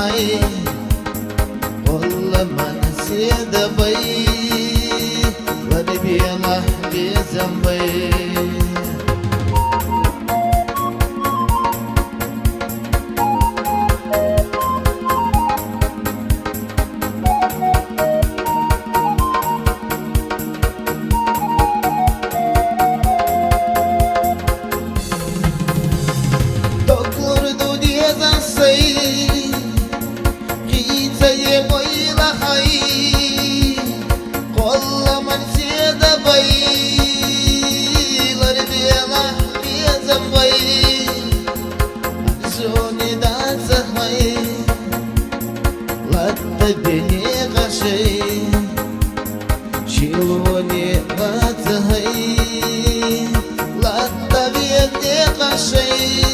hai والله ما نسيت بي وربي الله بذنبي Beni kaşıy, şiloni vathay, latta beni kaşıy.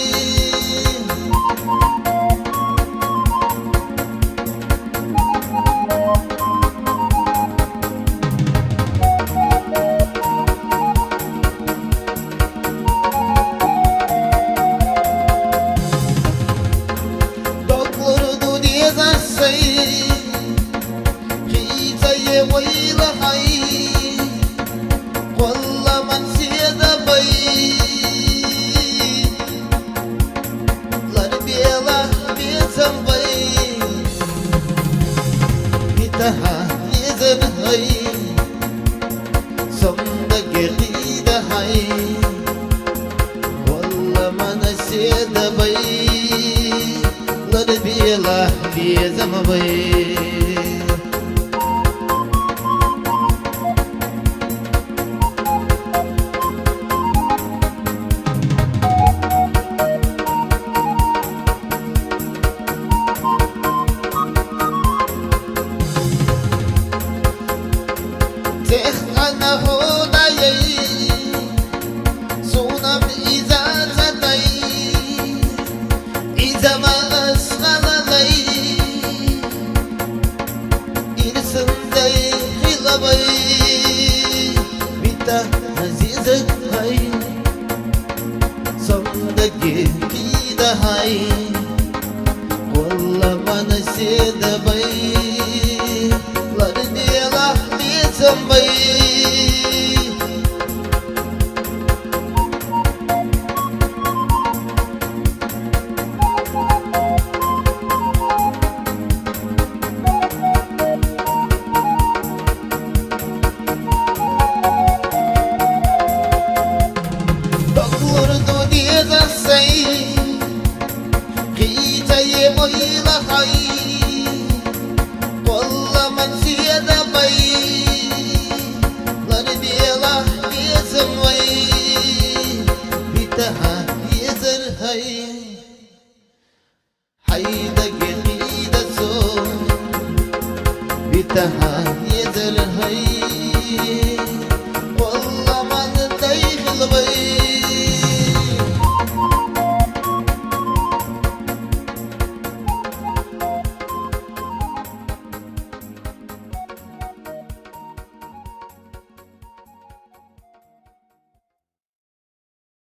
Doktor diye zasay. ويل حي والله من سيد بي لربي الله بيتم بي بيتها يزن هاي صندق غيد هاي والله من سيد بي لربي الله بيتم بي أنا هداي صونم إذا زدي إذا ما أسخن لي إرسل دي خلبي بيتا عزيز هاي صندقي كيدا هاي والله ما نسيت بي لردي لحدي سمبي ويل حي والله من سيد بي لردي الله يسمي بيتها يزر هاي حيدا قيدا سو بيتها